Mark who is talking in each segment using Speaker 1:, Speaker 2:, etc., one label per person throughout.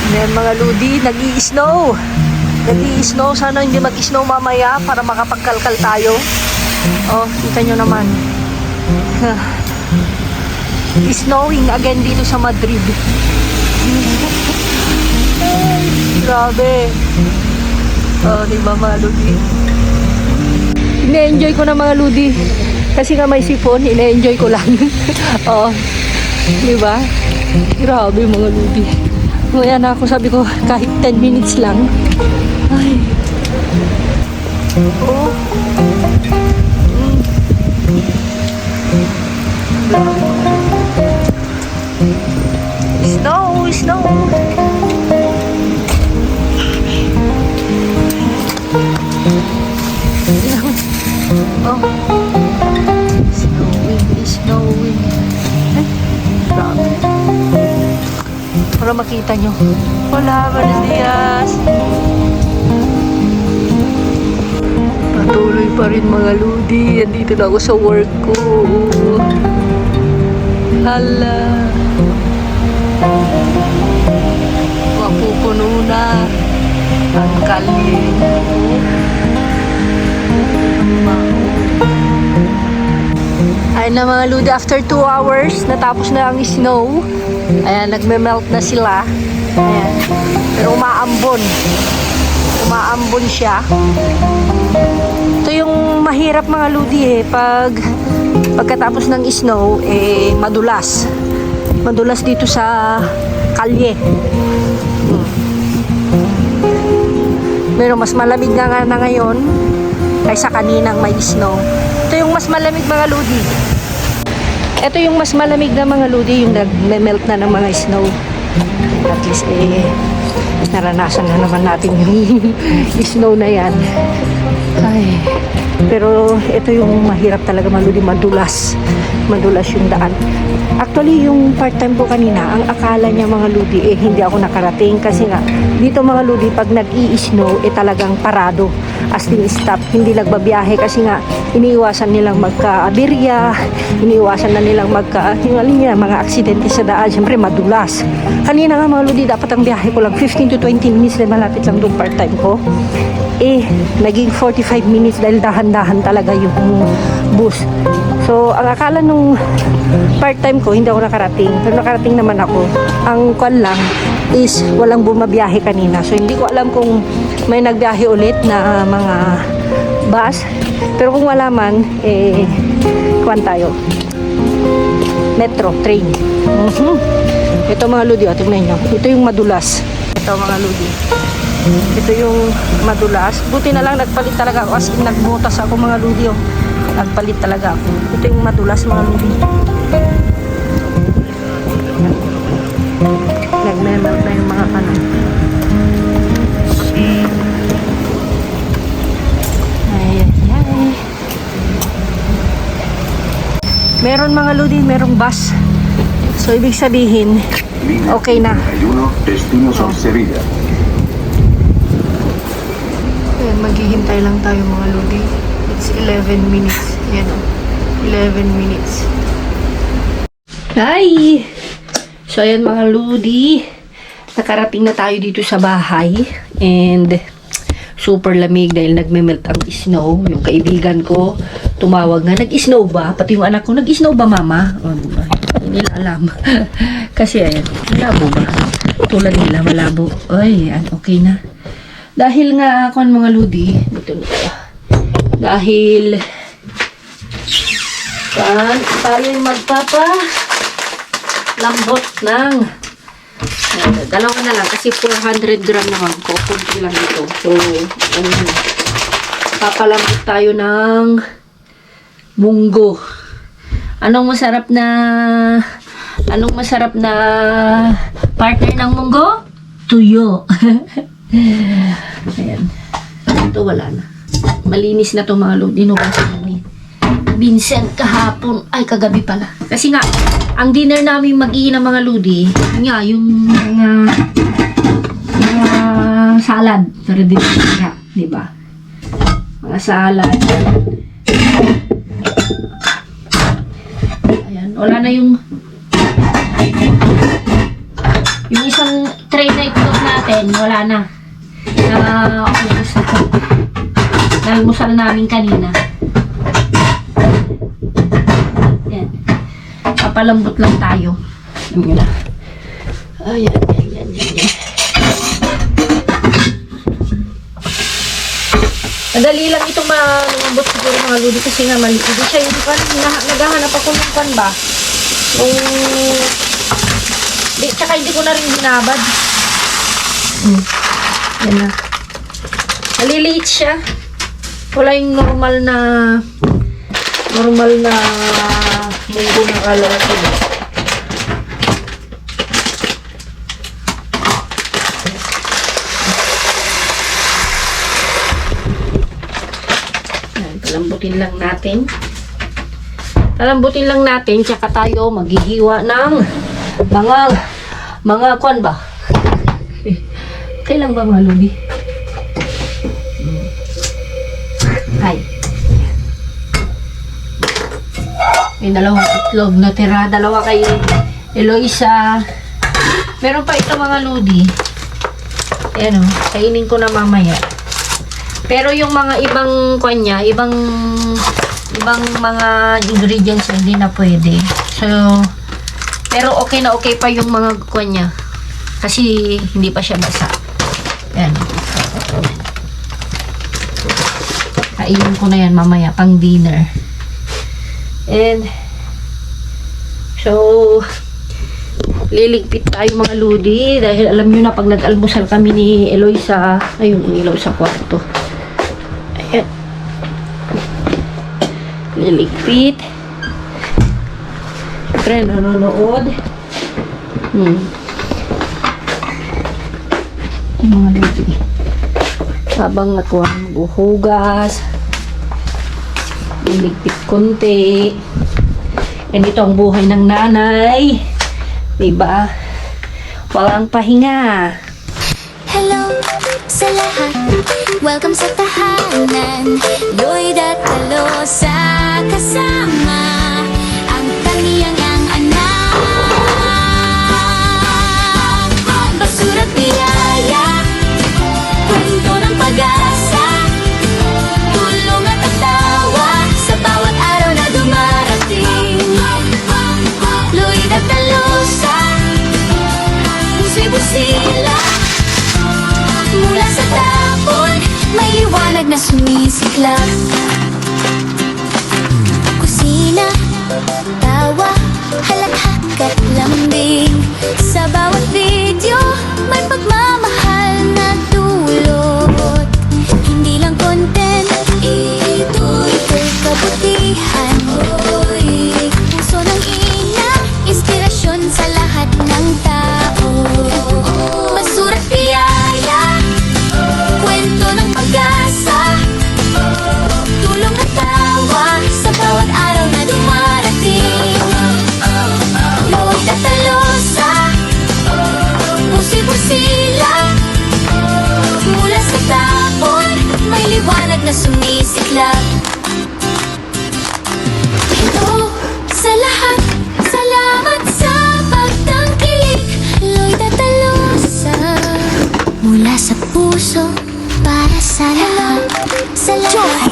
Speaker 1: Ayan mga ludi, nag-i-snow. Nag-i-snow. Sana hindi mag-snow mamaya para makapagkalkal tayo. Oh, kita nyo naman. Snowing again dito sa Madrid. Ay, grabe. Oh, diba mga ludi? Ine-enjoy ko na mga ludi. Kasi nga may sipon, ine-enjoy ko lang. Oh, diba? Grabe mga ludi. Ngayon ako, sabi ko, kahit 10 minutes lang. Ay. Oh. Snow, snow. Oh. Snowing, snowing. Ay, grabe. Para makita nyo. Hola, buenos días. Patuloy pa rin mga ludi. Andito na ako sa work ko. Hala. Mapupuno na ang kalye. Ayun na mga ludi, after 2 hours, natapos na ang snow. Ayan, nagme-melt na sila. Ayan. Pero umaambon. Umaambon siya. Ito yung mahirap mga ludi pagkatapos ng snow, madulas. Madulas dito sa kalye. Pero mas malamig nga na ngayon kaysa kaninang may snow. Ito yung mas malamig mga ludi. Ito yung mas malamig na mga ludi, yung nag-melt na ng mga snow. At least naranasan na naman natin yung snow na yan. Ay, pero ito yung mahirap talaga mga ludi, madulas. Madulas yung daan. Actually, yung part-time ko kanina, ang akala niya mga ludi, hindi ako nakarating. Kasi nga, dito mga ludi, pag nag-i-snow, talagang parado. As in stop, hindi nagbabiyahe kasi nga iniiwasan nilang magka-aberya, iniiwasan na nilang mga aksidente sa daan. Siyempre madulas. Kanina nga mga ludi, dapat ang biyahe ko lang 15 to 20 minutes na malapit lang doon part-time ko. Naging 45 minutes dahil dahan-dahan talaga yung bus. So, ang akala nung part-time ko, hindi ako nakarating. Pero nakarating naman ako. Ang kwan lang is walang bumabiyahe kanina. So, hindi ko alam kung may nagbiyahe ulit na mga bus. Pero kung wala man, kwan tayo. Metro, train. Ito mga ludi, tingnan nyo. Ito yung madulas. Ito mga ludi. Ito yung madulas. Buti na lang nagpalit talaga ako. As in, nagbutas ako mga ludi. Nagpalit talaga ako. Ito yung madulas mga ludi. Nagmemelt na yung mga ano. Meron mga ludi, merong bus. So, ibig sabihin, okay na.
Speaker 2: Destino Sevilla.
Speaker 1: Ayan, maghihintay lang tayo mga ludi. It's 11 minutes. Ayan o. 11 minutes. Hi! So, ayan mga ludi. Nakarating na tayo dito sa bahay. And super lamig dahil nagme-melt ang snow. Yung kaibigan ko, tumawag nga, nag-snow ba? Pati yung anak ko, nag-snow ba mama? Oh, hindi nila alam. Kasi ayan, malabo ba? Tulad nila, malabo. Ay, yan, okay na. Dahil nga, ako mga ludi, dito na tayo. Dahil, tayo magpapa-lambot ng dalawa na lang kasi 400 gram naman ko. Kunti lang ito. So, papalambot tayo ng munggo. Anong masarap na partner ng munggo? Tuyo. Ayan. Ito wala na. Malinis na to mga lodi. Dinugasan ni Vincent kahapon. Ay, kagabi pala. Kasi nga, ang dinner namin mag-iina mga lodi, nga, yung mga salad. Pero dito nga, diba? Mga salad. Ayan, wala na yung wala na. Ubus na to. Nalmusal namin kanina. Yan. Papalambot lang tayo. Alam nyo na. Ayan, yan. Madali lang itong malambot siguro mga lodi kasi nga mali. Hindi siya yung kan. Naghahanap ako ng kan ba? Tsaka hindi ko na rin binabad. Yan na. Maliliit siya. Wala yung normal na munggo ng kalaki. Palambutin lang natin. Palambutin lang natin, tsaka tayo maghihiwa ng mga kwan ba? Kailan ba mga lubi? Ay. May dalawang itlog na tira. Dalawa kay Eloisa. Meron pa ito mga ludi. Ayan o. Kainin ko na mamaya. Pero yung mga ibang kanya, ibang mga ingredients hindi na pwede. So, pero okay na okay pa yung mga kanya. Kasi hindi pa siya basa. Ayan. Kainin ko na yan mamaya pang dinner. And so liligpit tayo mga ludi dahil alam nyo na pag nag-almusal kami ni Eloisa, ayun ilaw sa kwarto. Ayan. Liligpit. Siyempre nanonood. Yung mga ludi. Habang ako maghuhugas, liligpit konti. Ganito ang buhay ng nanay. Diba? Walang pahinga.
Speaker 3: Hello sa lahat, welcome sa tahanan. Lloyd at Talosa kasama ang kaniyang anak. Basura't biyaya, kwento ng pag-asa, tulong at tawa sa bawat araw na dumarating. Lloyd at Talosa, puso'y busila, mula sa tapon may liwanag na sumisiklab. Kusina, tawa, halakhak at lambing, sa bawat video may pagmamahal na dulot. Hindi lang content, ito'y kabutihan. Puso ng ina, inspirasyon sa lahat ng tao. Basura't biyaya, kwento ng pag-asa, tulong at tawa sa bawat araw na dumarating. Lloyd at Talosa, pusi-pusila, mula sa tapon may liwanag na sumisiklab. Hello sa lahat, salamat sa pagtangkilik. Lloyd at Talosa, mula sa puso para sa lahat. Sa lahat,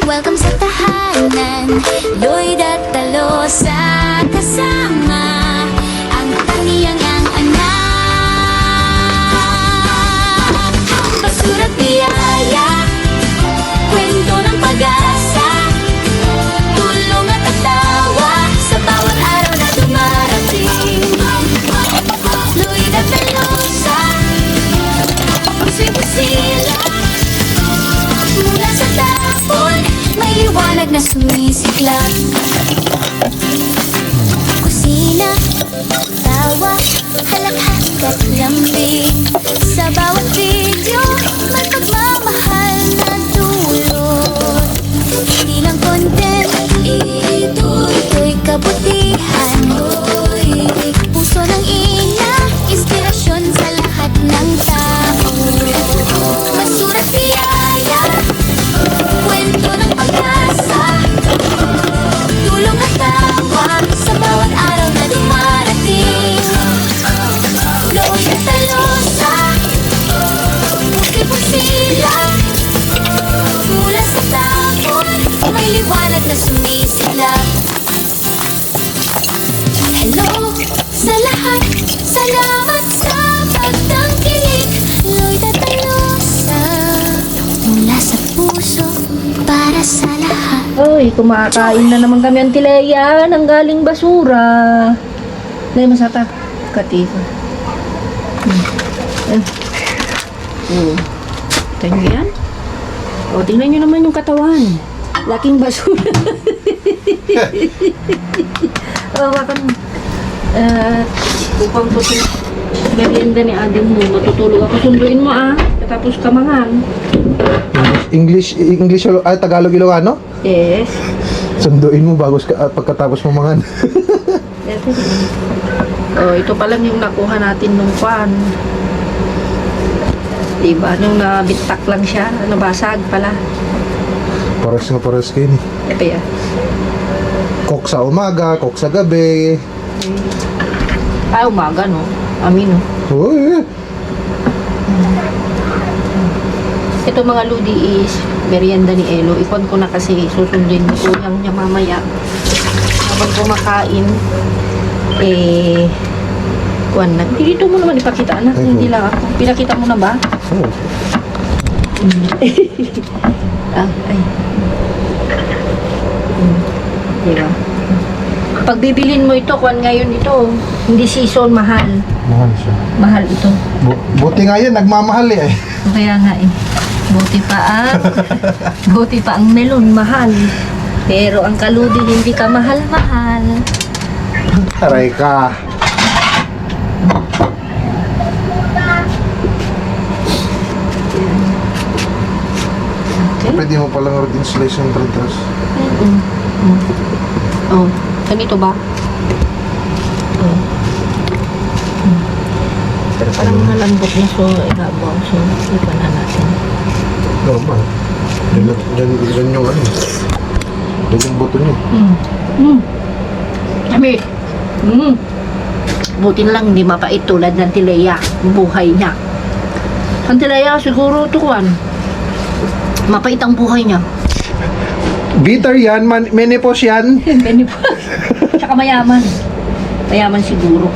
Speaker 3: welcome sa tahanan. Lloyd at Talosa kasama ang kaniyang anak. Basura't biyaya, kwento ng pag-asa, tulong at tawa sa bawat araw na dumarating. Lloyd at Talosa, pusi-pusila, mula sa tapon may liwanag na sumisiklab. Kusina, tawa, halakhak at lambing, sa bawat video may pagmamahal na dulot. Hindi lang content, ito'y kabutihan. Puso ng ina, inspirasyon sa lahat ng tao. Basura't biyaya, kwento ng pag-asa, tulong at tawa sa bawat araw na dumarating. Lloyd at Talosa, Salamat sa pagtangkilik, Lloyd at Alosa. Mula sa puso, para sa lahat.
Speaker 1: Uy, kumakain na naman kami ang tileya ng galing basura. Nay, masata. Katiko. Tingnan nyo yan. O, tingnan nyo naman yung katawan. Laking basura. O, bakit? Upang po si merienda ni Ading mo. Matutulog ako. Sunduin mo Katapos ka mangang.
Speaker 4: English, Tagalog, Ilocano?
Speaker 1: Yes.
Speaker 4: Sunduin mo bago pagkatapos mo mangan.
Speaker 1: Oh, ito pa lang yung nakuha natin nung pan. Diba? Nung nabitak lang siya, nabasag pala.
Speaker 4: Pares kayo ni.
Speaker 1: Ito yan.
Speaker 4: Coke sa umaga, coke sa gabi.
Speaker 1: Umaga, no? Amin, no?
Speaker 4: Uy,
Speaker 1: Ito mga ludi is merienda ni Elo. Ikon ko na kasi susundin ko yung niya mamaya. Habang kumakain, kuwan na. Dito mo naman ipakita, anak.
Speaker 4: Ay,
Speaker 1: Hindi lang ako. Pinakita mo na ba?
Speaker 4: oh.
Speaker 1: Ay. Diba? Pag bibilin mo ito, kuwan ngayon ito, hindi season, mahal.
Speaker 4: Mahal siya.
Speaker 1: Mahal ito.
Speaker 4: Buti nga yan, nagmamahal eh.
Speaker 1: Kaya nga buti pa ang melon, mahal. Pero ang kaludi, hindi ka mahal-mahal.
Speaker 4: Aray ka.
Speaker 1: Okay.
Speaker 4: Pwede mo palang rin slice yung printas.
Speaker 1: Oh, ganito ba? Oh. Pero parang malambot na so, ibabaw. So, iba na natin.
Speaker 4: Normal. Diyan yung ano. Diyan yung buto niya.
Speaker 1: Kami. Buti na lang hindi mapait tulad ng tileya. Buhay niya. Ang tileya siguro tukuan. Mapait ang buhay niya.
Speaker 4: Bitter yan, menopause yan.
Speaker 1: Tsaka mayaman. Mayaman siguro.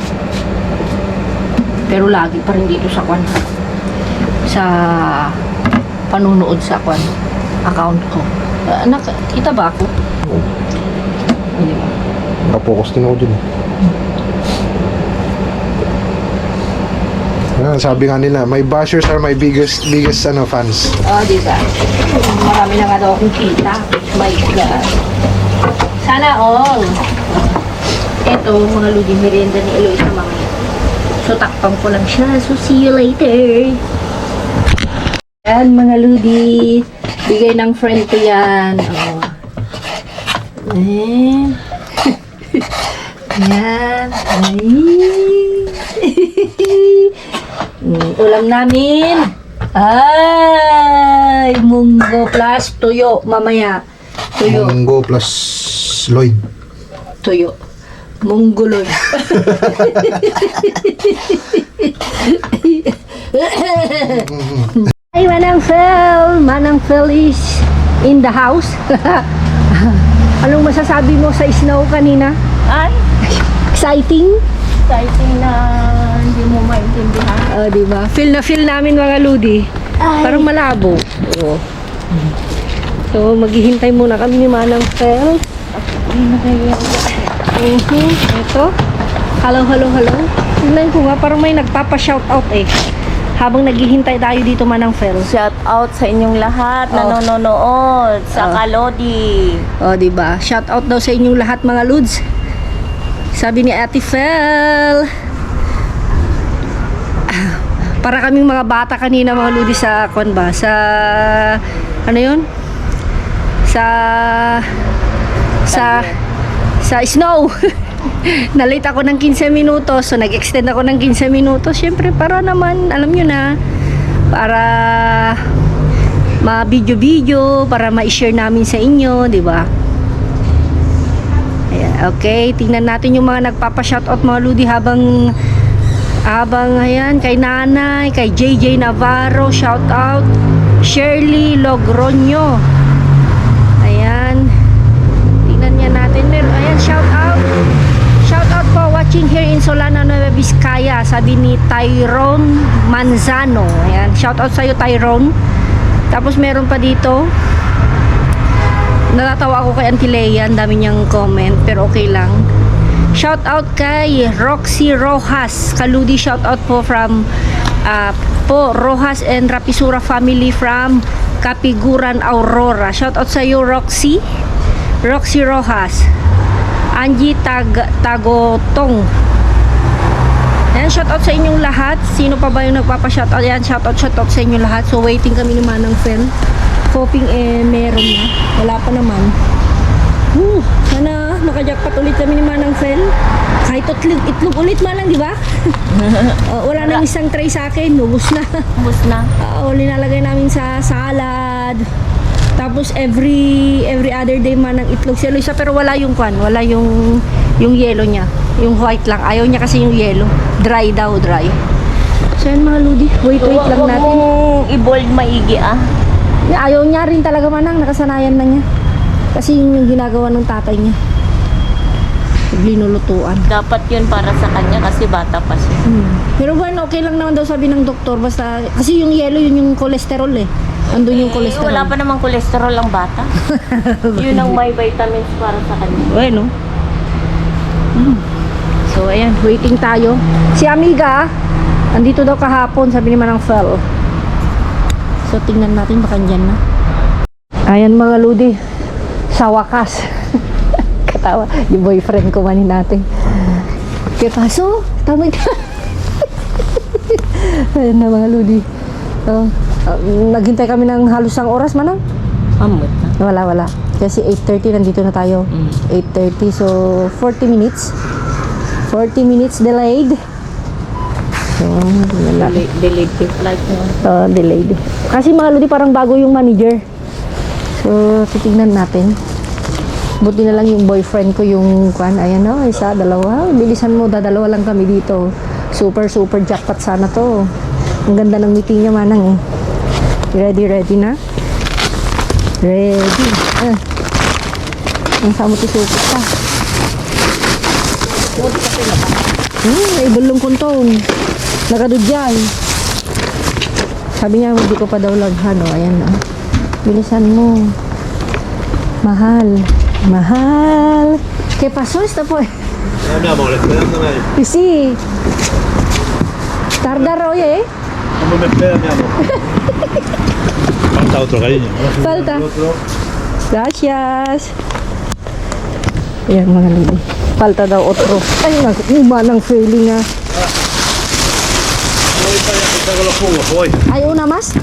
Speaker 1: Pero lagi pa rin dito sa kwan. Sa panunood sa kwan. Account ko. Anak, kita ba ako? Hindi ba?
Speaker 4: Nakapokus din ako dyan. Sabi nga nila, my bashers are my biggest fans.
Speaker 1: Oh, di ba? Marami na nga daw akong kita. My God. Sana all. Ito, mga ludi merienda ni Eloy sa mga. So, takpang ko lang siya. So, see you later. Yan, mga ludi. Bigay ng friend ko yan. Oh. Yan. Ay. Ulam namin. Ay, munggo plus tuyo mamaya. Tuyo.
Speaker 4: Munggo plus Lloyd.
Speaker 1: Tuyo. Mungguloy. Ay, Manang Phil is in the house. Anong masasabi mo sa snow kanina?
Speaker 5: Ay,
Speaker 1: Exciting?
Speaker 5: exciting na hindi mo maintindihan.
Speaker 1: Oh, di ba? Feel na feel namin mga ludi.
Speaker 5: Ay.
Speaker 1: Parang malabo. Oo. So, maghihintay muna kami ni Manang Phil. Ito. Hello. Tingnan ko nga, parang may nagpapa-shoutout eh. Habang naghihintay tayo dito, Manang Phil.
Speaker 5: Shout out sa inyong lahat na nanonood sa Kalodi.
Speaker 1: Oh, di ba? Shoutout daw sa inyong lahat mga ludes. Sabi ni Ate Phil. Para kaming mga bata kanina mga ludi sa ba? Sa ano 'yun? Sa snow. Nalate ako ng 15 minutos, so nag-extend ako ng 15 minutos. Syempre para naman, alam niyo na, para ma-video, para ma-share namin sa inyo, di ba? Ayan, okay, tingnan natin yung mga nagpapa-shoutout mga ludi habang ayan, kay Nanay, kay JJ Navarro, shoutout. Shirley Logroño. Ayan. Tingnan niya natin. Ayan, shoutout. Shoutout po watching here in Solana, Nueva Vizcaya, sabi ni Tyrone Manzano. Ayan, shout out sa'yo Tyrone. Tapos meron pa dito, natatawa ako kay Auntie Leia, ang dami niyang comment, pero okay lang. Shout out kay Roxy Rojas Kaludi, shout out po from po Rojas and Rapisura family from Kapiguran, Aurora. Shout out sa iyo Roxy Rojas. Angie Tagotong. Ayan, shout out sa inyong lahat. Sino pa ba yung nagpapa-shout out? Ayan, shout out sa inyong lahat. So waiting kami ni Manang Fel. Hoping meron na. Wala pa naman. Sana nakajackpot ulit kami ni Manang Fel. Kahit itlog ulit man lang, di ba? Wala nang isang tray sa akin. Ubus na.
Speaker 5: Ubus na.
Speaker 1: Nilalagay namin sa salad. Tapos every other day man ng itlog si Eloisa, pero wala yung wala yung yellow niya. Yung white lang. Ayaw niya kasi yung yellow. Dry daw, dry. So yan mga ludi. Wait lang natin.
Speaker 5: Huwag mong i-bold maigi
Speaker 1: Ayaw niya rin talaga manang. Nakasanayan na niya. Kasi yun yung ginagawa ng tatay niya. Linulutuan.
Speaker 5: Dapat yun para sa kanya kasi bata pa siya.
Speaker 1: Pero bueno, okay lang naman daw sabi ng doktor. Basta, kasi yung yellow yun yung cholesterol eh. Andun yung cholesterol.
Speaker 5: Wala pa namang kolesterol ang bata. Yun ang may vitamins para sa kanya.
Speaker 1: Bueno. So, ayan. Waiting tayo. Si Amiga, andito daw kahapon. Sabi ni Manang Fel. So, tingnan natin. Baka dyan na. Ayan mga ludi. Sa wakas. Katawa. Yung boyfriend ko manin natin. Kaya kaso, tama ka. Ayan na mga ludi. Naghintay kami ng halos ang oras manang.
Speaker 5: Amot na.
Speaker 1: Wala. Kasi 8:30 nandito na tayo. 8:30 so 40 minutes. 40 minutes delayed. So,
Speaker 5: Delayed yung flight mo.
Speaker 1: delayed. Kasi mga ludi parang bago yung manager. So, titignan natin. Buti na lang yung boyfriend ko yung ayan o, isa, dalawa. Bilisan mo, dadalawa lang kami dito. Super jackpot sana to. Ang ganda ng meeting niya manang eh. Ready na? Ready. Ang samo tisupot pa. May bulong kuntong. Nakadudyan. Sabi niya, hindi ko pa daw laghan. Ayan na. Bilisan mo. Mahal. ¿Qué pasó esta pues?
Speaker 4: Mi amor, esperándome ahí.
Speaker 1: Sí. Tardar hoy, ¿eh?
Speaker 4: ¿Cómo me espera, mi amor? Falta otro, cariño.
Speaker 1: Falta. Gracias. Ayan mga lidi. Falta daw otro. Ay, nag-uma ng feeling ah.
Speaker 4: Voy para allá, que traigo los jugos, voy.
Speaker 1: Hay una más?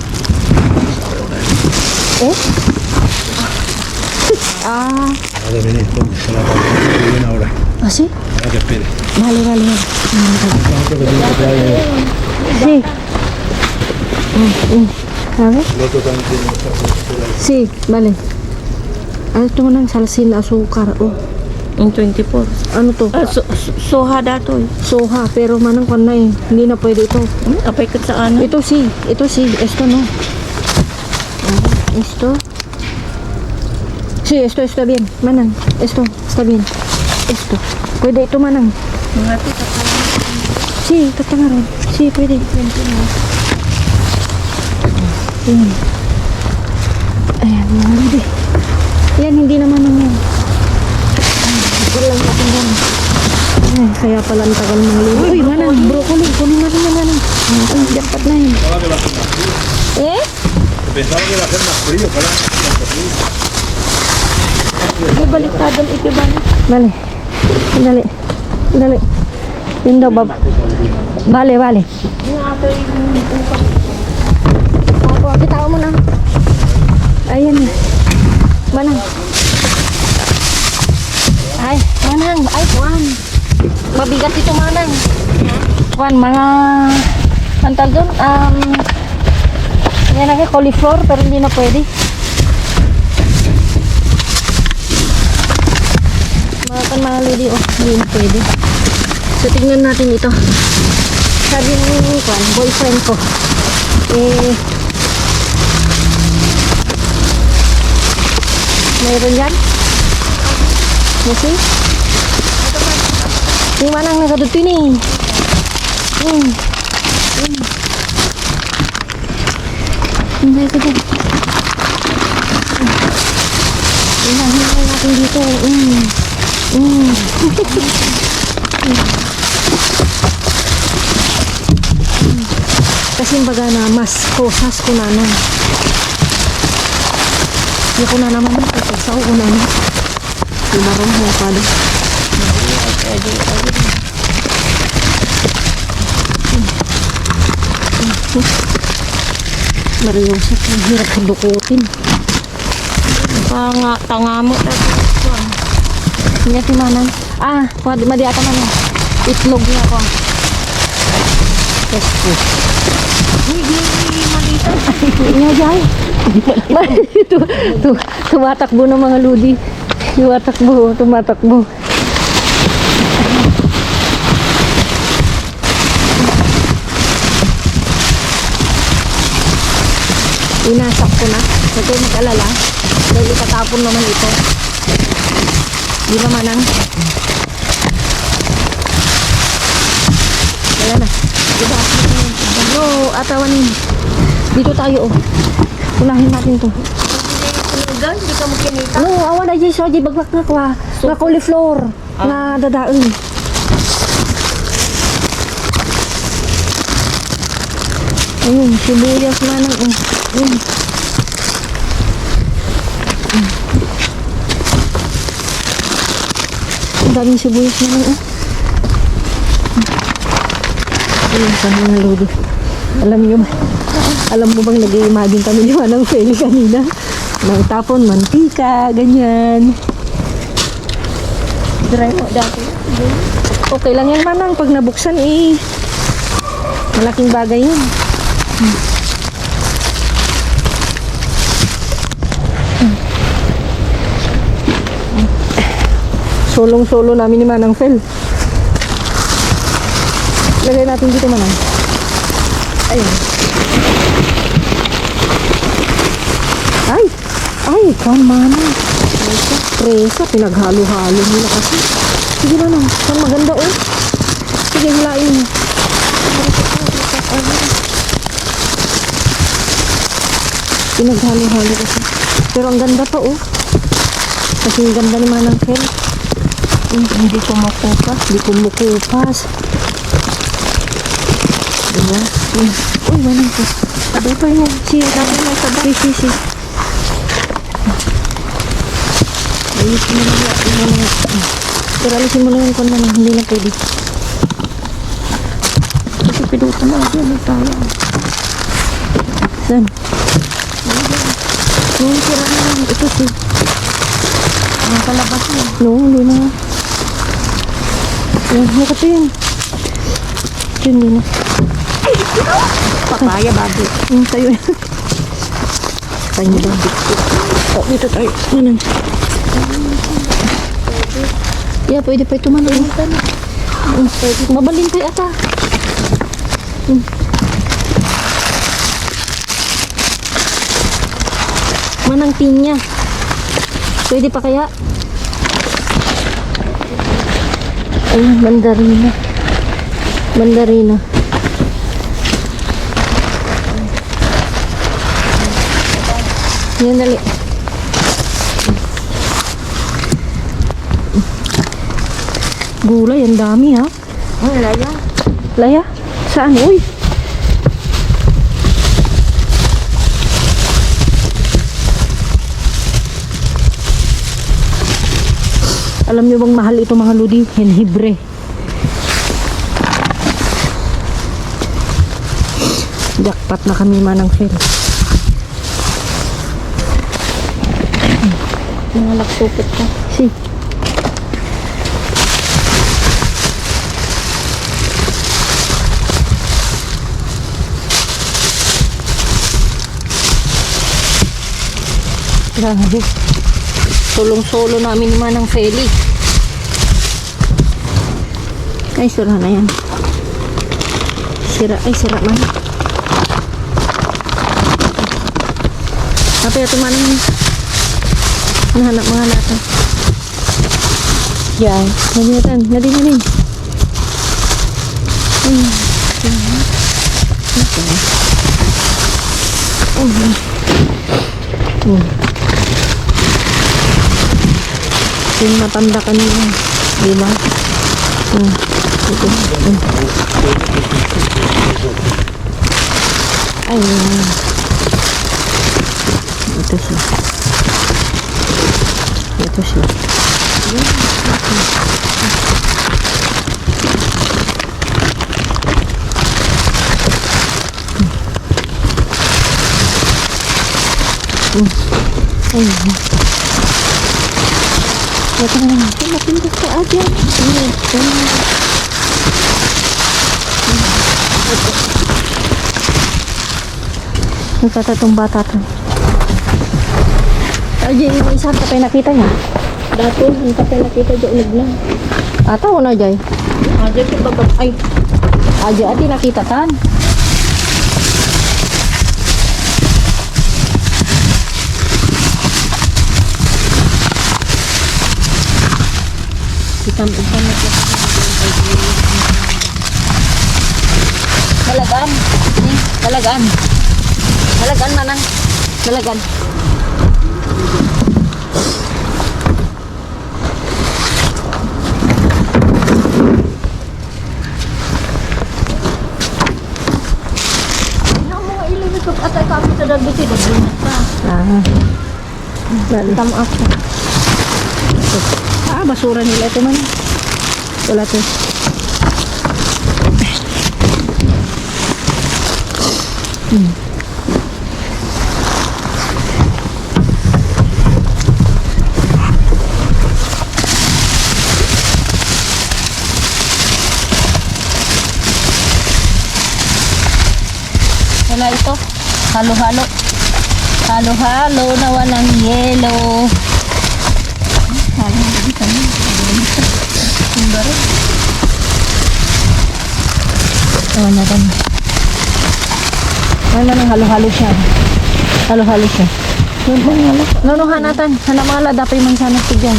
Speaker 4: Ahora vení, se la pago. Viene ahora.
Speaker 1: ¿Ah, sí?
Speaker 4: Ahora que espere.
Speaker 1: Vale.
Speaker 4: Otro que tiene que traer.
Speaker 1: Sí. A ver.
Speaker 4: El otro también tiene que estar.
Speaker 1: Sí, vale. Ito mo ng salsin asukar.
Speaker 5: Yung 24.
Speaker 1: Ano to?
Speaker 5: Soha dato eh.
Speaker 1: Soha, pero manang na eh. Hindi na pwede ito.
Speaker 5: Apay ka sa ano?
Speaker 1: Ito sí. Esto no. Esto. Sí, esto está bien. Manang, esto está bien. Esto. Pwede ito manang. Sí, tatangarin. Sí, pwede. Ayan, mga lidi. Yan, hindi naman yan. Ito lang natin yan. Ay, kaya pala ang tagal mga lidi. Uy, manang, broccoli. Kunin natin na manang. Ay, dapat na yun. Eh?
Speaker 4: Pensaba que iba a ser más frío, para.
Speaker 5: May baliktadon ito ba?
Speaker 1: Vale. Dali. Yun daw, bab. Vale. Kita mo na. Ayan. Manang. Ay, manang. Ay, Juan. Mabigat ito, manang. Juan, mga... Antal doon, yan ang cauliflower, pero hindi na pwede. Mga lidi, hindi na pwede. So, tingnan natin ito. Sabi ng boyfriend ko, mayroon yan? You see? Yung manang nakadutin eh. Hindi ka dyan. Hinahinay natin dito. Kasi baga na mas kosas ko na nun. Hindi ko na naman ito. Pagsaw ko na nun. Lumarong mo pala. Mariusap. Ang hirap dukutin.
Speaker 5: Tanga mo.
Speaker 1: Hindi timanan. Madiata man yan. Itlog niya ako. Pesto. Hindi jay. Tumatakbo ng mga ludi. Tumatakbo. Inasak ko na. Huwag kayo mag-alala. Dahil itatapon naman ito. Di ba manang? Wala na. Diba? Bro, atawanin. Dito tayo oh. Unahin natin to.
Speaker 5: Hindi ka mo kinita.
Speaker 1: No, awan na dyan siya. Bagbak na kwa. Nga cauliflower. Na dadaon. Ayun, sibuyas manang. Ang daming sibuyas manang. Ayun, sa mga lodi. Alam mo bang nag-i-imagine kami ni Manang Feli kanina? Nang tapon, mantika, ganyan.
Speaker 5: Dry mo dati.
Speaker 1: Okay lang yan manang, pag nabuksan malaking bagay yun. Solong-solo namin ni Manang Fel. Lagay natin dito manang. Ayun. Ay, kan manang. Presa, pinaghalo-halo nila kasi. Sige manang, kan maganda oh. Sige, hilain mo. Pinaghalo-halo kasi. Pero ang ganda pa oh. Kasi ang ganda ni Manang Fel.
Speaker 5: Hindi kumukupas.
Speaker 1: Diba? Uy, Manang Fel. Sabay pa yun. Siya, sabay mo, sabay. Si. Ayos mo na nga. Pero alisin mo na yung kon Manang. Hindi na pwede. Kasi pinuto na ako. Ano tayo? Saan? Yung sira na lang. Ito si.
Speaker 5: Ang palabas mo.
Speaker 1: No, hindi na. Ito yun. Ito hindi na.
Speaker 5: Papaya, babi.
Speaker 1: Tayo. Tayo ba? Oh, dito tayo. Manang. Yeah, pwede pa ito manang. Mabalin pa ata. Manang pinya. Pwede pa kaya? Ay, mandarina. Yan, dali. Gulay, ang dami ha.
Speaker 5: Laya.
Speaker 1: Laya? Saan? Uy! Alam niyo bang mahal ito mga ludi? Henhibre. Jackpot na kami Manang Fel.
Speaker 5: Mga laksupit ka.
Speaker 1: Si. Grabe. Solong-solo namin ni Manang Feli. Ay, sira na yan. Sira man. Apa ito Manang? Nahanap mga lata. Yan. Nadinatan. Nadin. Yung matanda kanina. Di ba? Ito. Ay. Ito siya. Ito siya. Ay. Ito na lang. Napindot ka agad. Nagtatatong bata to. Ay, yung isang tapay nakita niya.
Speaker 5: Dati, ang kapay nakita dyan lang.
Speaker 1: Ata o na, Jay?
Speaker 5: Dyan ko babag. Ay,
Speaker 1: Aja, ati nakita tan.
Speaker 5: itam-itam na siya.
Speaker 1: Talagaan. Talagaan. Talagaan, manang. Talagaan.
Speaker 5: Atay kami sa dagiti, dagiti pa.
Speaker 1: Tam up. Basura nila ito man. Wala to.
Speaker 5: Wala ito. Halo-halo. Halo-halo na walang yelo. Halo-halo dito. Sundaro.
Speaker 1: Awan na rin. Wala nang halo-halo siya. Halo-halo siya. Nunuhan natin. Sana mala, dapat man sana tigyan.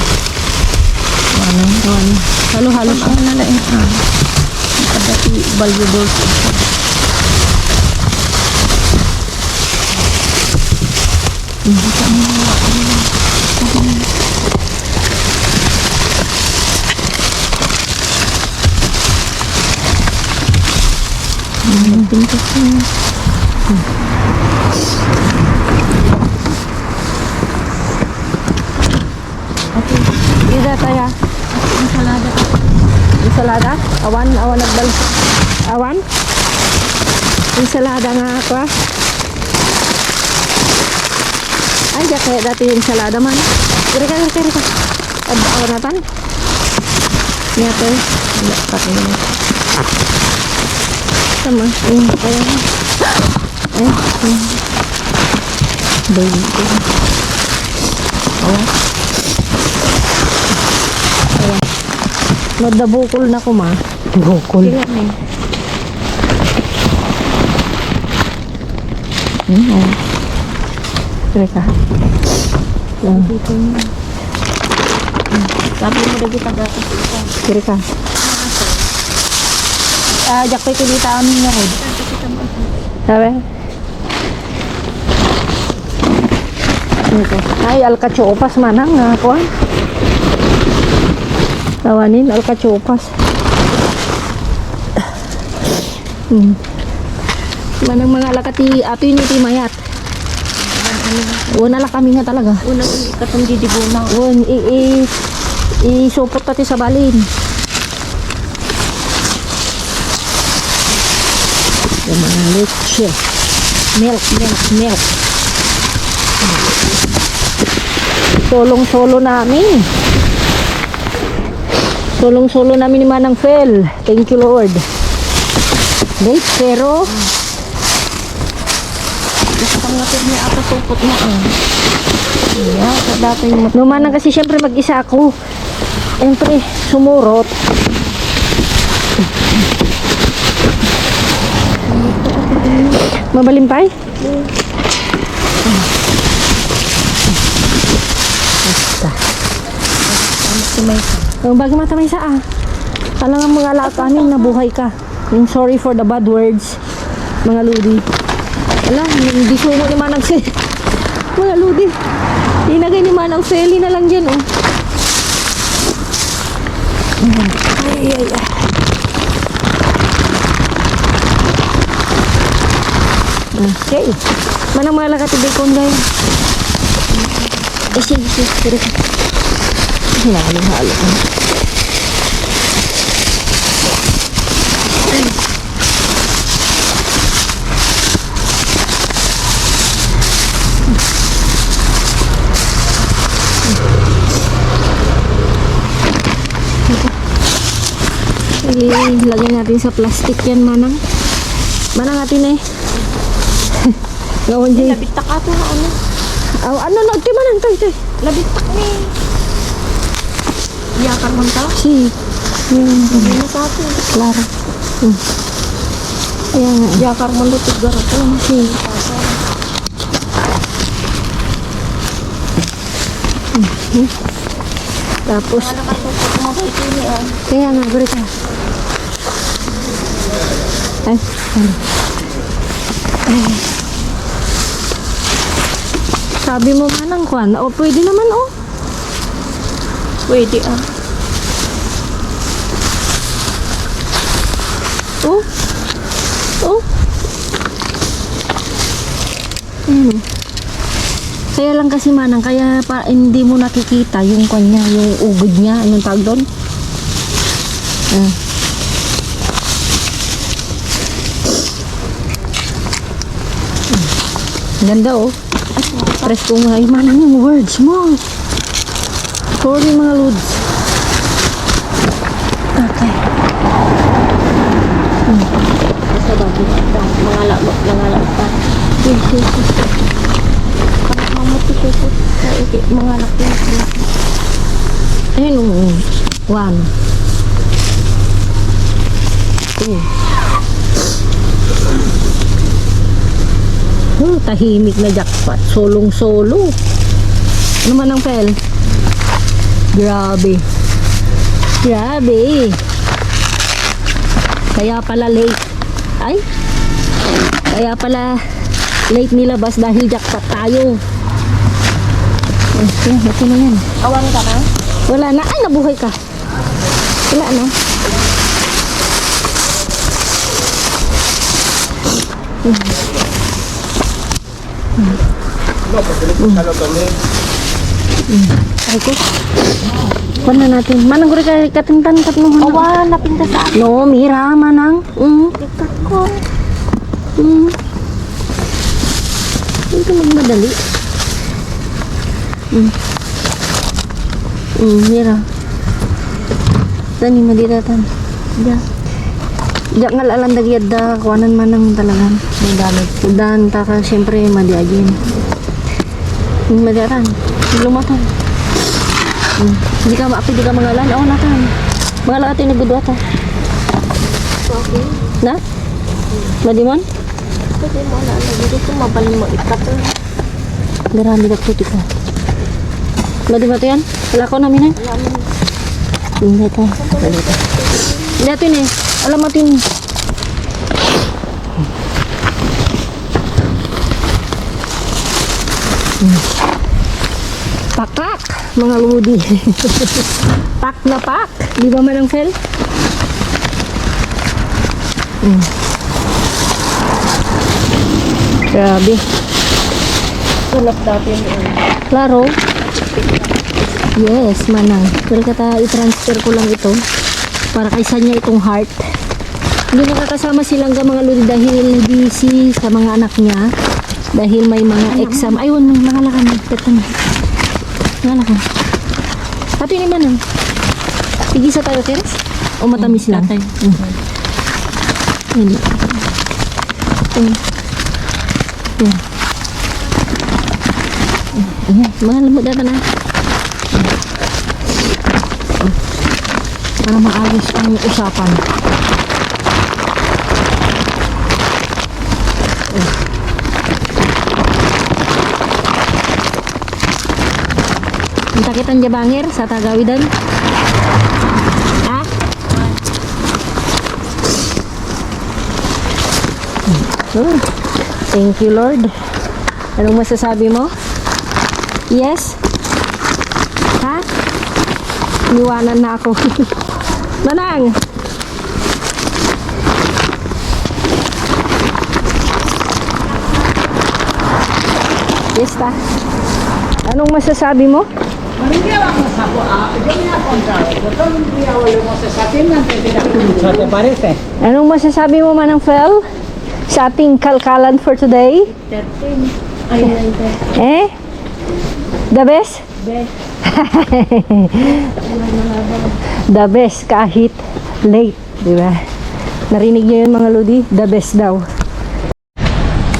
Speaker 1: Halo-halo siya.
Speaker 5: Ang nalain. Kadati valuable.
Speaker 1: Ida tayo.
Speaker 5: Ensalada.
Speaker 1: Ensalada? Awan nagbal. Awan? Ensalada nga ako ah. Ay, kaya dati yung ensalada man. Kira. Awan natin. Nyata eh. Wala, pati naman. Sama. Kaya nga. Baby ko. Awan. Nadabukol na ko ma. Bukol.
Speaker 5: Kaya eh.
Speaker 1: Kira ka.
Speaker 5: Dito na. Sabi mo dagi taga-ito.
Speaker 1: Kira ka. Jak pa ikulita amin na rin. Sabi? Ito. Ay, alcachopas manang nga ako. Tawanin, alcachopas. Manang mga alakati, ato yun iti mayat. Una lang kami nga talaga.
Speaker 5: Una katong didibuna.
Speaker 1: Isupot pati sa balin. Yung mga leche. Milk. Solong-solo namin. Solong-solo namin ni Manang Fel. Thank you, Lord. Wait, pero
Speaker 5: Gusto kang natin niya ako supot na.
Speaker 1: dati yung Numanang kasi syempre mag-isa ako. Siyempre, sumurot. Mabalimpay? Basta. Bago matamay sa Alam nga mga alakanin, nabuhay ka. Yung sorry for the bad words, mga ludi. Wala, hindi sumo ni Manang Seli. Wala, Ludi. Inagay ni Manang Seli na lang dyan, oh. Ay, ay, ay. Okay. Manang mga lakatibay ko ngayon. Eh, sige, sige, sige. Halo. Lagyan natin sa plastic yan, Manang. Manang atin eh. Ngawan dyan.
Speaker 5: Labitak ato na ano.
Speaker 1: Ano na, ito Manang, ito.
Speaker 5: Labitak ni. Yakar man ta.
Speaker 1: Si.
Speaker 5: Sabi na sa atin.
Speaker 1: Clara. Ayan nga.
Speaker 5: Yakar man lutig garo ko.
Speaker 1: Si. Tapos,
Speaker 5: Ano ka ito pag makikini ah.
Speaker 1: kaya nga, berita. Ay, ay. Sabi mo Manang kwan, o pwede naman oh.
Speaker 5: Pwede ah.
Speaker 1: Oh. Oh. Ano? Kaya lang kasi Manang, kaya pa hindi mo nakikita yung kanya, yung ugod niya, anong tawag doon? Ah. Ganda oh. Press ko nga yung Manang yung words mo. Sorry mga lods. Okay.
Speaker 5: Sa bago pa. Nangalak pa. Mamuti ko po. Mangalak pa.
Speaker 1: Ayun oh. 1 2. Oh, tahimik na jackpot. Solong-solo. Ano man ang pel? Grabe. Grabe. Kaya pala late. Ay. Kaya pala late nilabas dahil jackpot tayo. Ito na yan.
Speaker 5: Awan ka na?
Speaker 1: Wala na. Ay, nabuhay ka. Wala na. Ay ko. Kuha na natin. Manang guri kay katintan kat mo.
Speaker 5: Awan, napinta sa akin.
Speaker 1: No, mira Manang.
Speaker 5: Ikat ko.
Speaker 1: Hindi ka magmadali. Mira. Dani madidatan.
Speaker 5: Yeah.
Speaker 1: Diyak nga lalang dagyad da kuanan Manang talagan.
Speaker 5: May gamit.
Speaker 1: Dan taka siyempre madiagin. Madiatan. Lumatan. Hindi ka maapi, di ka mangalan. Oo, natan. Mangalan atin nagudwa ta.
Speaker 5: Okay.
Speaker 1: Na? Madimon?
Speaker 5: Kasi mo na dito ko mabalin mo ikat.
Speaker 1: Garami ka puti ka. Madimon to yan? Wala ko namin eh. Hindi ito. Hindi ito eh. Alam mo tin. Pakak, mga ludi. Pak na pak. Di ba Manang Fel? Grabe.
Speaker 5: Tulap natin yun.
Speaker 1: Klaro? Yes, Manang. Pero kata i-transfer ko lang ito para kay Sanya itong heart. Hindi nakakasama silang mga ludi dahil busy sa mga anak niya. Dahil may mga exam. Ayun, nakalakan. Nakalakan. Ato yun Manang. Tigisa tayo, Teres? O matamis lang? Hindi. Yan. Ayan, mga lamot data na. Para maayos ang usapan. Ang takitan niya bangir sa tagawidan. Ha? Thank you, Lord. Anong masasabi mo? Yes? Ha? Iwanan na ako. Manang! Yes, ta. Anong masasabi mo?
Speaker 6: ¿Te parece?
Speaker 1: Anong masasabi mo, Manang Fel? Sa ating kalkalan for today? Eh? The best? The best kahit late, di ba? Narinig niyo yun mga Ludi? The best daw.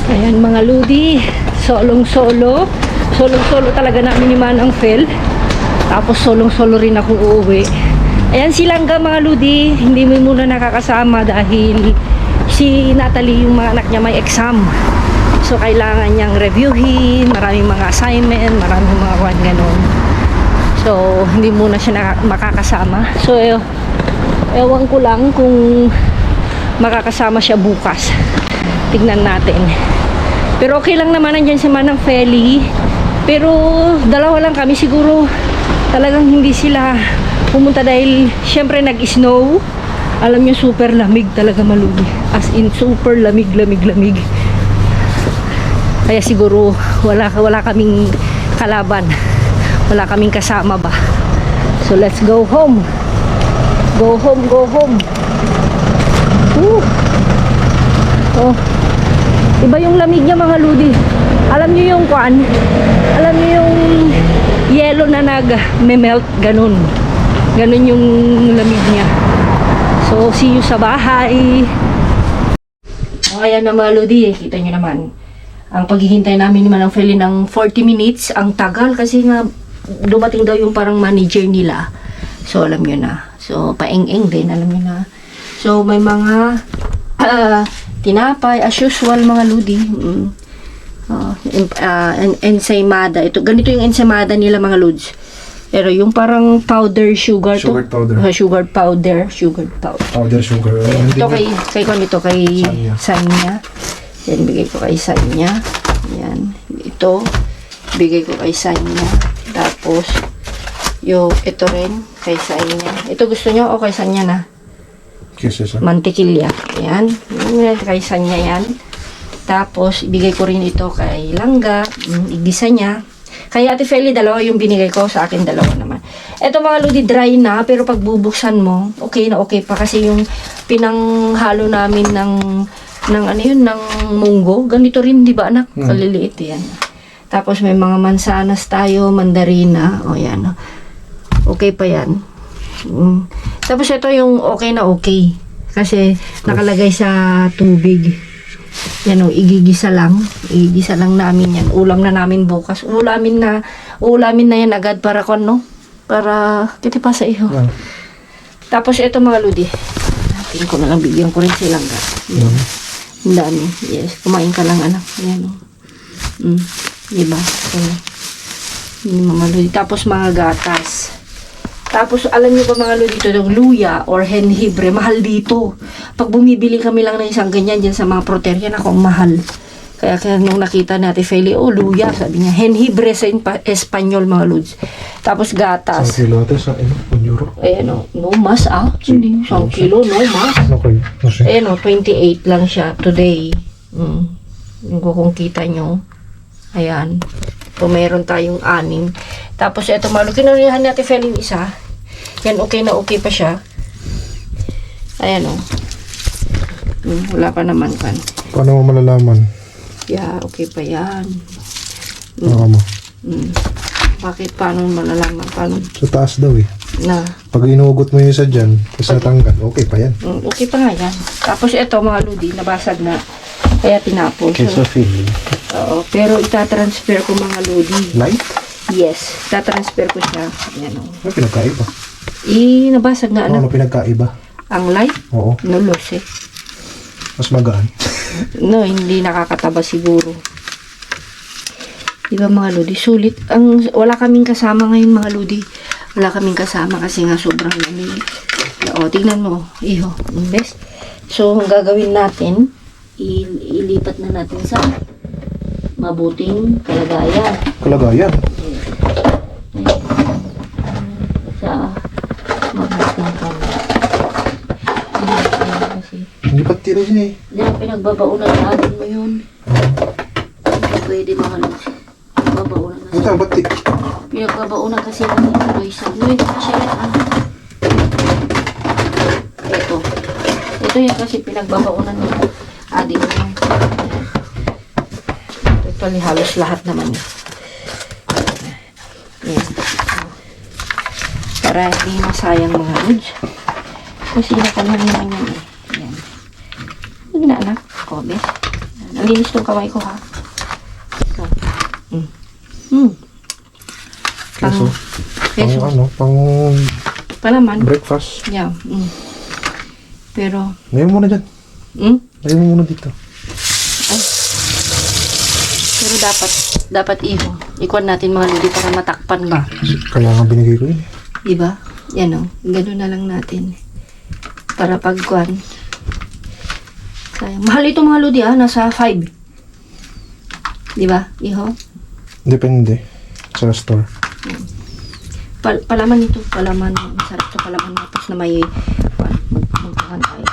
Speaker 1: Ayan mga Ludi, solong-solo. Solong-solo talaga namin ni Manang Fel. Tapos solong-solo rin akong uuwi. Ayan si Langga mga Ludi, hindi mo muna nakakasama dahil si Natalie, yung mga anak niya may exam. So kailangan niyang reviewin, maraming mga assignment, maraming mga kwan ganon. So hindi muna siya makakasama. So ewan ko lang kung makakasama siya bukas. Tignan natin. Pero okay lang naman nandyan si Manang Feli. Pero dalawa lang kami siguro. Talagang hindi sila pumunta dahil syempre nag-snow. Alam niyo super lamig talaga Maludi. As in super lamig. Kaya siguro wala kaming kalaban. Wala kaming kasama ba. So let's go home. Go home. Woo. Oh. Iba yung lamig niya mga Ludi. Alam niyo yung kwan? Alam niyo yung yellow na nag-melt ganun. Ganun yung lamig niya. So see you sa bahay. Oh, ayan na mga Ludi. Kita niyo naman. Ang paghihintay namin ni Manang Feli ng 40 minutes. Ang tagal kasi nga dumating daw yung parang manager nila. So alam niyo na. So paeng-eng din. Alam niyo na. So may mga tinapay as usual mga Ludi. Ensaymada. Ito, ganito yung ensaymada nila mga Lods. Pero yung parang powder sugar to. Sugar powder.
Speaker 4: Powder sugar.
Speaker 1: Ito kay Sanya. Yan, bigay ko kay Sanya. Yan. Ito, bigay ko kay Sanya. Tapos, ito rin, kay Sanya. Ito gusto nyo o kay Sanya na?
Speaker 4: Kesa.
Speaker 1: Mantikilya. Yan. Yan, kay Sanya yan. Tapos, ibigay ko rin ito kay Langga. Igisa niya. Kay Ate Feli, dalawa yung binigay ko. Sa akin, dalawa naman. Ito mga Ludi, dry na. Pero pag bubuksan mo, okay na okay pa. Kasi yung pinanghalo namin ng munggo. Ganito rin, di ba anak? Kaliliit yan. Tapos may mga mansanas tayo, mandarina. O yan. Okay pa yan. Tapos ito yung okay na okay. Kasi nakalagay sa tubig. Yan o, igigisa lang namin yan. Ulam na namin bukas. Ulamin na yan agad para para kitipa sa iho. Tapos ito mga Ludi. Natin ko na lang, bigyan ko rin silang ang dami. Yes, kumain ka lang anak. Yan o. Diba? Yung mga Ludi. Tapos mga gatas. Tapos, alam niyo ba mga Lodi, dito yung luya or henhibre, mahal dito. Pag bumibili kami lang ng isang ganyan dyan sa mga proterya, ako ang mahal. Kaya nung nakita natin, Feli, luya, sabi niya, henhibre sa Espanyol mga Lods. Tapos gatas.
Speaker 4: 1 kilo ate sa euro.
Speaker 1: Ayan no mas hindi, 1 kilo, no mas.
Speaker 4: Okay.
Speaker 1: Ayan 28 lang siya today. Yung kung kita nyo. Ayan. So, meron tayong 6. Tapos, eto malo. Kinurihan natin Feli yung isa. Yan, okay na okay pa siya. Ayan o. Wala pa naman kan.
Speaker 4: Paano mo malalaman?
Speaker 1: Yeah, okay pa yan.
Speaker 4: Baka mo.
Speaker 1: Bakit? Paano malalaman? Paano?
Speaker 4: Sa taas daw eh.
Speaker 1: Na.
Speaker 4: Pag inugot mo yung isa dyan, tapos natanggal, okay pa yan.
Speaker 1: Okay pa nga yan. Tapos, eto mga Ludi, nabasag na. Kaya tinapon. So, oo, pero itatransfer ko mga Lodi.
Speaker 4: Light?
Speaker 1: Yes, itatransfer ko siya. Ayan o.
Speaker 4: Ano pinagkaiba?
Speaker 1: Nabasag nga
Speaker 4: Ano
Speaker 1: anak.
Speaker 4: pinagkaiba?
Speaker 1: Ang light?
Speaker 4: Oo.
Speaker 1: Nulos eh.
Speaker 4: Mas magaan.
Speaker 1: No, hindi nakakataba siguro. Diba mga Lodi? Sulit. Wala kaming kasama ngayon mga Lodi. Wala kaming kasama kasi nga sobrang lamig. O, tignan mo. Iho. Best. So, ang gagawin natin, ilipat na natin sa mabuting kalagayan.
Speaker 4: Kalagayan.
Speaker 1: Sa mabuting kalagayan. Kasi
Speaker 4: Hindi pa tira siya eh.
Speaker 1: hindi na pinagbabaunan natin mo yun. Hindi pwede mga lods. Pinagbabaunan na
Speaker 4: Ito, ba't
Speaker 1: Pinagbabaunan kasi natin ito isa. Ngayon kasi ito. Ito yan kasi pinagbabaunan nito. Adik mo. Actually, halos lahat naman yun. Yan. Para hindi masayang mga lods. Kasi nakalari naman yan eh. Yan. Huwag na anak. Kobe. Nalinis tong kamay ko ha. Ito.
Speaker 4: Keso?
Speaker 1: Keso.
Speaker 4: Pang
Speaker 1: Palaman.
Speaker 4: breakfast.
Speaker 1: Yeah. Pero,
Speaker 4: Ngayon muna dyan. Ngayon muna dito.
Speaker 1: pero dapat ikuan natin mga lodi para matakpan ba.
Speaker 4: Kaya nga binigay ko yun.
Speaker 1: Diba? Yan o. Ganun na lang natin. Para pagkuan. Mahal ito mga lodi nasa 5. Diba? Iho?
Speaker 4: Depende. Sa store.
Speaker 1: Palaman ito. Palaman. Masarap ito palaman. Tapos na may magkuhan tayo.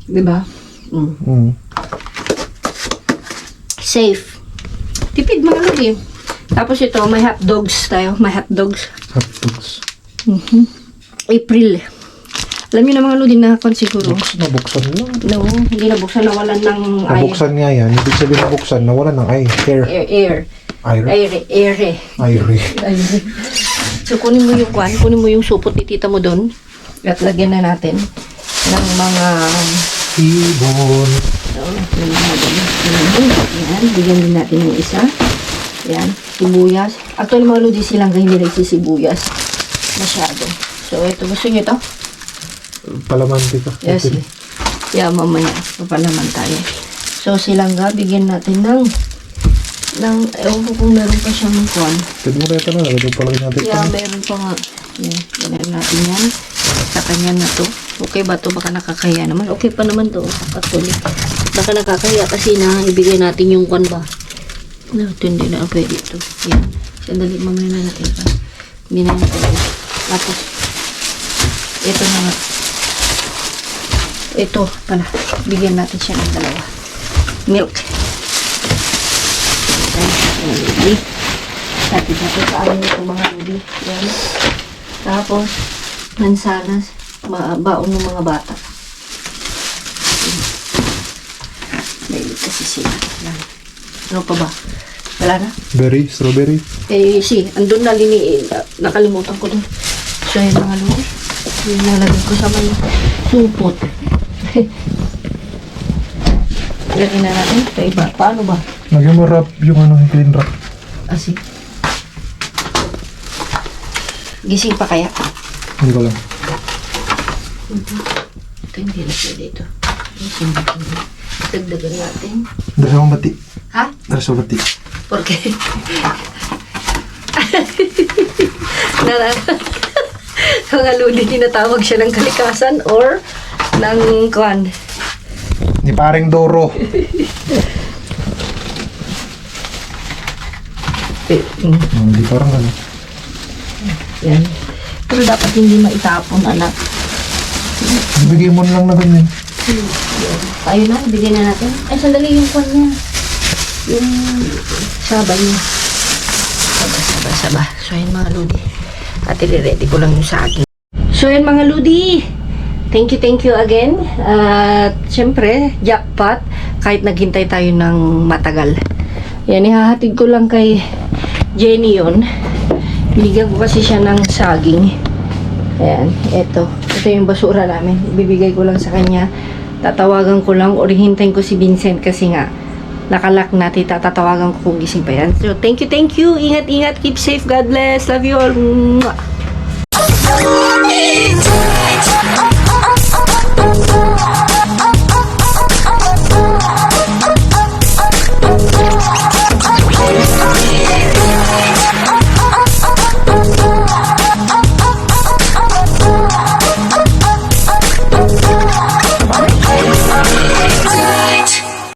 Speaker 1: Diba? Safe. Tipid mga lodi. Tapos ito, may hot dogs tayo. May hot dogs.
Speaker 4: Hot dogs.
Speaker 1: April. Alam niyo na mga lodi na kon siguro.
Speaker 4: Nabuksan lang.
Speaker 1: No, hindi nabuksan, nawalan ng
Speaker 4: Nabuksan nga yan. Ibig sabihin nabuksan, nawala ng air.
Speaker 1: air.
Speaker 4: Air.
Speaker 1: So, kunin mo yung kunin mo yung supot ni tita mo doon. At lagyan na natin ng mga
Speaker 4: Ibon.
Speaker 1: Yan, bigyan din natin yung isa. Yan, sibuyas. Actually, mga lodi silang hindi nagsisibuyas masyado. So, ito, gusto nyo ito?
Speaker 4: Palaman dito.
Speaker 1: Yes. Yeah, mamaya. Papalaman tayo. So, silangga, bigyan natin ng ewan ko kung meron pa siyang kuwan.
Speaker 4: Pwede mo rin ito na. Lagyan palagay natin ito.
Speaker 1: Yeah, meron pa nga. Yan, ganahin natin yan. Sa kanya na to. Okay ba to? Baka nakakaya naman. Okay pa naman to. Actually. Baka nakakaya kasi na ibigay natin yung kuwan ba. No, ito hindi na pwede ito. Yan. Sandali, mamaya na natin pa. Hindi na natin. Tapos, ito na nga. Ito pala. Bigyan natin siya ng dalawa. Milk. Ludi. Sabi natin sa amin ito mga ludi. Yan. Tapos, mansanas. Baon ng mga bata. Mahilig kasi sila. Yan. Ano pa ba? Wala na?
Speaker 4: Strawberry.
Speaker 1: Andun na nakalimutan ko dun. So, yun mga ludi. Yung nalagay ko sa may supot. Lagyan na natin. Kaya iba. Paano ba?
Speaker 4: Lagyan mo wrap yung clean wrap.
Speaker 1: Asi. Gising pa kaya?
Speaker 4: Hindi ko lang.
Speaker 1: Ito hindi na pwede ito. Gising pa kaya. Dagdagan natin.
Speaker 4: Dari sa bati.
Speaker 1: Ha?
Speaker 4: Dari sa bati.
Speaker 1: Porque mga ludi, tinatawag siya ng kalikasan or ng kwan.
Speaker 4: Ni paring Doro. Hindi parang ano.
Speaker 1: Yan. Pero dapat hindi maitapon, anak.
Speaker 4: Ibigay mo lang na ganyan.
Speaker 1: Ayun na, bigyan na natin. Ay, sandali yung kwan niya. Yung sabay niya. Saba. So, yun mga ludi. At i-ready ko lang yung saging. So, yun mga ludi. Thank you again. At syempre, jackpot. Kahit naghintay tayo ng matagal. Yan, ihahatid ko lang kay Jenny yun. Binigyan ko kasi siya ng saging. Ayan, ito yung basura namin. Ibibigay ko lang sa kanya. Tatawagan ko lang or hintayin ko si Vincent kasi nga nakalak natin. Tatawagan ko kung gising pa yan. So, thank you. Ingat. Keep safe. God bless. Love you all. Mwah.